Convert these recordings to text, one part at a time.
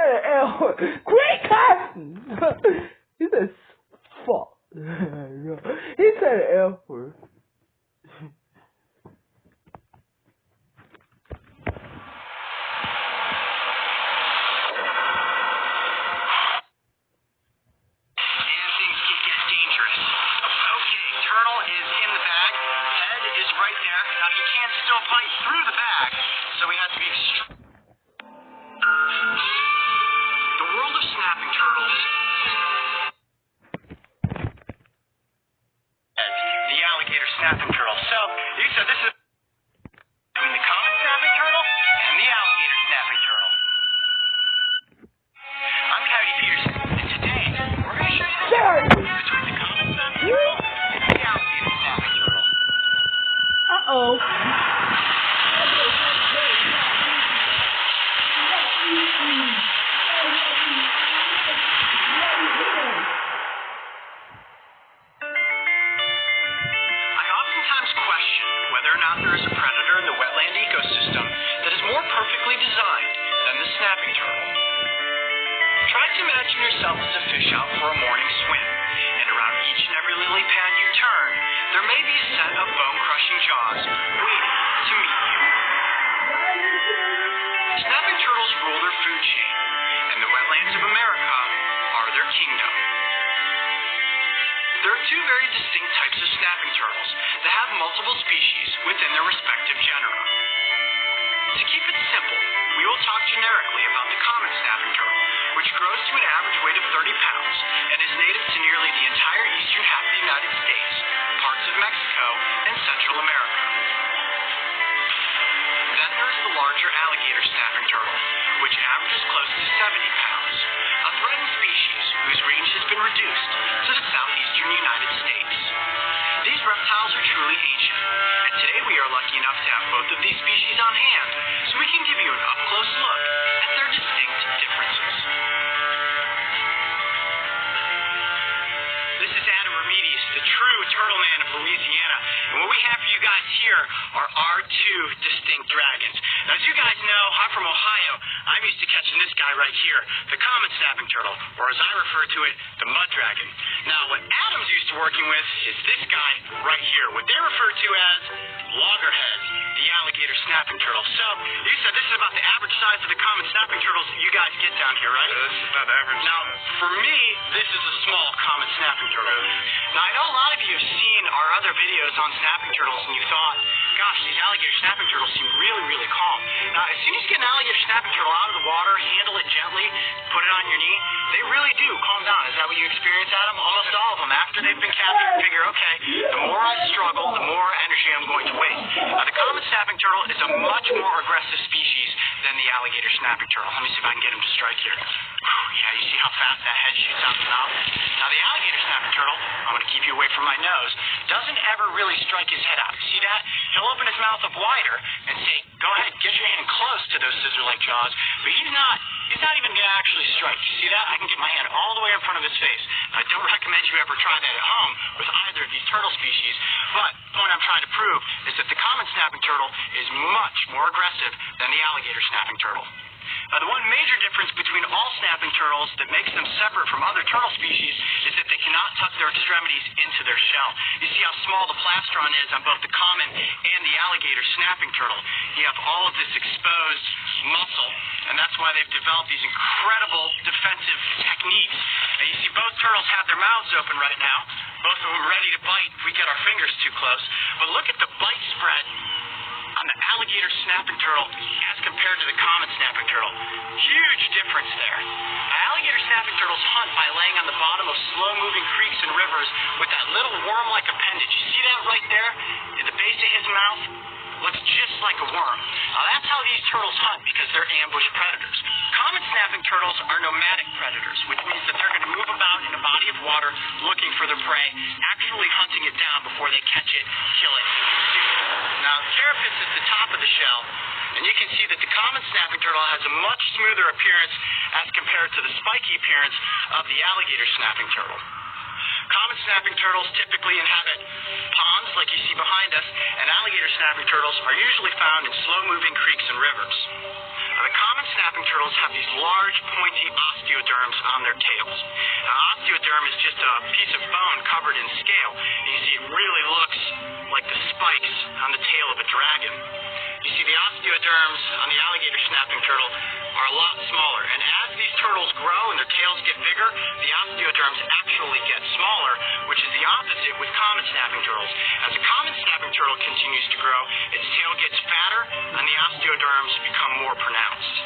said an L word. Great Carson. He said fuck. He said an L word. Fight through the bag, so we have to be extreme. The world of snapping turtles. The alligator snapping turtle. So, you said this is between the common snapping turtle and the alligator snapping turtle. I'm Cody Peterson, and today we're going to show you the difference between the common snapping turtle and the alligator snapping turtle. Uh-oh. There is a predator in the wetland ecosystem that is more perfectly designed than the snapping turtle. Try to imagine yourself as a fish out for a morning swim, and around each and every lily pad you turn, there may be a set of bone-crushing jaws waiting to meet you. Snapping turtles rule their food chain, and the wetlands of America are their kingdom. There are two very distinct types of snapping turtles that have multiple species within their respective genera. To keep it simple, we will talk generically about the common snapping turtle, which grows to an average weight of 30 pounds and is native to nearly the entire eastern half of the United States, parts of Mexico, and Central America. Then there is the larger alligator snapping turtle, which averages close to 70 pounds, a threatened species whose range has been reduced to the southeastern United States. These reptiles are truly ancient, and today we are lucky enough to have both of these species on hand, so we can give you an up-close look at their distinct differences. This is Adam Remedios, the true turtle man of Louisiana, and what we have for you guys here are our two distinct dragons. Now, as you guys know, I'm from Ohio. I'm used to catching this guy right here, the common snapping turtle, or as I refer to it, the mud dragon. Now, what Adam's used to working with is this guy right here, what they refer to as loggerhead, the alligator snapping turtle. So, you said this is about the average size of the common snapping turtles that you guys get down here, right? This is about average. Now, for me, this is a small common snapping turtle. Now, I know a lot of you have seen our other videos on snapping turtles, and you thought, gosh, these alligator snapping turtles seem really, really calm. Now, as soon as you get an alligator snapping turtle out of the water, handle it gently, put it on your knee, they really do calm down. Is that what you experience, Adam? Almost all of them, after they've been captured, figure, okay, the more I struggle, the more energy I'm going to waste. Now, the common snapping turtle is a much more aggressive species than the alligator snapping turtle. Let me see if I can get him to strike here. Yeah, you see how fast that head shoots out the mouth? Now, the alligator snapping turtle, I'm going to keep you away from my nose, doesn't ever really strike his head out. See that? He'll open his mouth up wider and say, go ahead, get your hand close to those scissor-like jaws, but he's not even going to actually strike. You see that? I can get my hand all the way in front of his face. I don't recommend you ever try that at home with either of these turtle species, but the point I'm trying to prove is that the common snapping turtle is much more aggressive than the alligator snapping turtle. The one major difference between all snapping turtles that makes them separate from other turtle species is that they cannot tuck their extremities into their shell. You see how small the plastron is on both the common and the alligator snapping turtle. You have all of this exposed muscle, and that's why they've developed these incredible defensive techniques. And you see both turtles have their mouths open right now, both of them ready to bite if we get our fingers too close. But look at the bite spread on the alligator snapping turtle as compared to the common snapping turtle. Huge difference there. Alligator snapping turtles hunt by laying on the bottom of slow-moving creeks and rivers with that little worm-like appendage. You see that right there at the base of his mouth? Looks just like a worm. Now, that's how these turtles hunt because they're ambush predators. Common snapping turtles are nomadic predators, which means that they're going to move about in a body of water looking for their prey, actually hunting it down before they catch it, kill it. Now, the carapace is the top of the shell, and you can see that the common snapping turtle has a much smoother appearance as compared to the spiky appearance of the alligator snapping turtle. Common snapping turtles typically inhabit ponds like you see behind us, and alligator snapping turtles are usually found in slow-moving creeks and rivers. Now, the common snapping turtles have these large, pointy on the tail of a dragon. You see, the osteoderms on the alligator snapping turtle are a lot smaller, and as these turtles grow and their tails get bigger, the osteoderms actually get smaller, which is the opposite with common snapping turtles. As a common snapping turtle continues to grow, its tail gets fatter, and the osteoderms become more pronounced.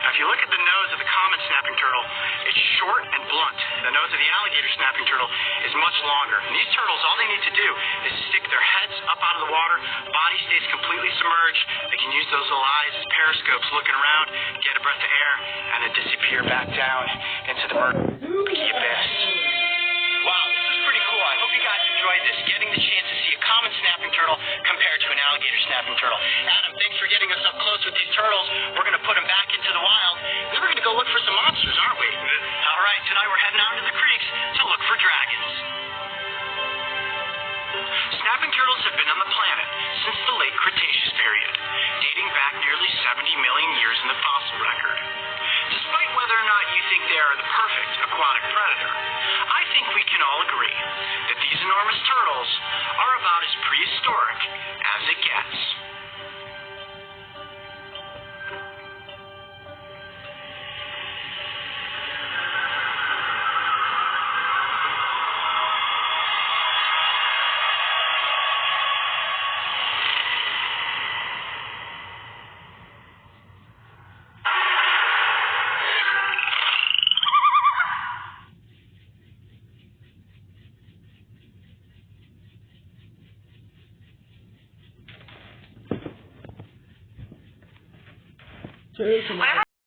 Now, if you look at the nose of the common snapping turtle, it's short and blunt. The nose of the alligator snapping turtle is much longer. And these turtles, all they need to do is stick their heads up out of the water, body stays completely submerged. They can use those little eyes as periscopes looking around, get a breath of air, and then disappear back down into the murky abyss. Wow, this is pretty cool. I hope you guys enjoyed this, getting the chance to see a common snapping turtle compared to an alligator snapping turtle. Adam, thanks for getting us up close with these turtles. We're going to put them back into the wild. Then we're going to go look for some monsters, aren't we? All right, tonight we're heading out into the creeks to look for dragons. Snapping turtles have been on the planet since the late Cretaceous period, dating back nearly 70 million years in the fossil record. Despite whether or not you think they are the perfect aquatic predator, I think we can all agree that these enormous turtles are about as prehistoric as it gets. Cheers.